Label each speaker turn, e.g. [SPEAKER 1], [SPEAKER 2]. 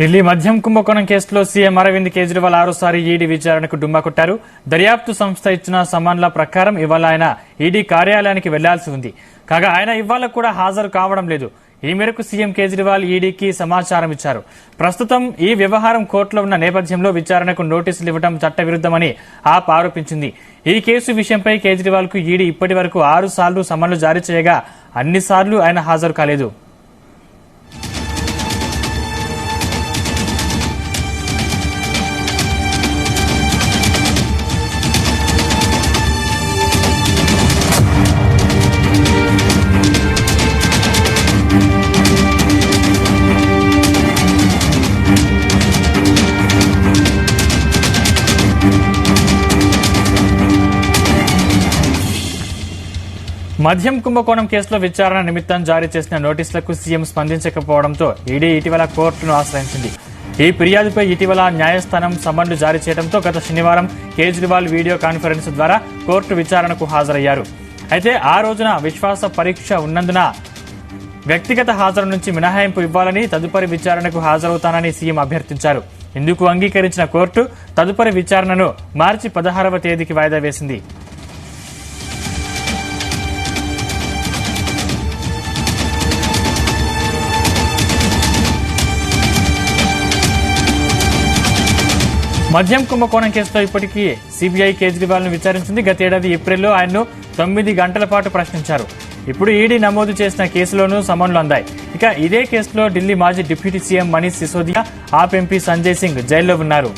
[SPEAKER 1] ఢిల్లీ మద్యం కుంభకోణం కేసులో సీఎం అరవింద్ కేజ్రీవాల్ ఆరోసారి ఈడీ విచారణకు డుమ్మా కొట్టారు. దర్యాప్తు సంస్థ ఇచ్చిన సమన్ల ప్రకారం ఇవాళ ఆయన ఈడీ కార్యాలయానికి వెళ్లాల్సి ఉంది. కాగా ఆయన ఇవాళ కూడా హాజరు కావడం లేదు. ఈ మేరకు సీఎం కేజ్రీవాల్ ఈడీకి సమాచారం ఇచ్చారు. ప్రస్తుతం ఈ వ్యవహారం కోర్టులో ఉన్న నేపథ్యంలో విచారణకు నోటీసులు ఇవ్వడం చట్టవిరుద్దమని ఆప్ ఆరోపించింది. ఈ కేసు విషయంపై కేజ్రీవాల్ కు ఈడీ ఇప్పటి వరకు 6 సార్లు సమన్లు జారీ చేయగా అన్నిసార్లు ఆయన హాజరు కాలేదు. మద్యం కుంభకోణం కేసులో విచారణ నిమిత్తం జారీ చేసిన నోటీసులకు సీఎం స్పందించకపోవడంతో ఈడీ ఇటీవల కోర్టును ఆశ్రయించింది. ఈ ఫిర్యాదుపై ఇటీవల న్యాయస్థానం సమన్లు జారీ చేయడంతో గత శనివారం కేజ్రీవాల్ వీడియో కాన్ఫరెన్స్ ద్వారా కోర్టు విచారణకు హాజరయ్యారు. అయితే ఆ రోజున విశ్వాస పరీక్ష ఉన్నందున వ్యక్తిగత హాజరు నుంచి మినహాయింపు ఇవ్వాలని, తదుపరి విచారణకు హాజరవుతానని సీఎం అభ్యర్థించారు. ఇందుకు అంగీకరించిన కోర్టు తదుపరి విచారణను మార్చి 16వ తేదీకి వాయిదా వేసింది. మద్యం కుంభకోణం కేసులో ఇప్పటికీ సీబీఐ కేజ్రీవాల్ ను విచారించింది. గతేడాది ఏప్రిల్లో ఆయన్ను 9 గంటల పాటు ప్రశ్నించారు. ఇప్పుడు ఈడీ నమోదు చేసిన కేసులోనూ సమన్లు అందాయి. ఇక ఇదే కేసులో ఢిల్లీ మాజీ డిప్యూటీ సీఎం మనీష్ సిసోదియా, ఆప్ ఎంపీ సంజయ్ సింగ్ జైల్లో ఉన్నారు.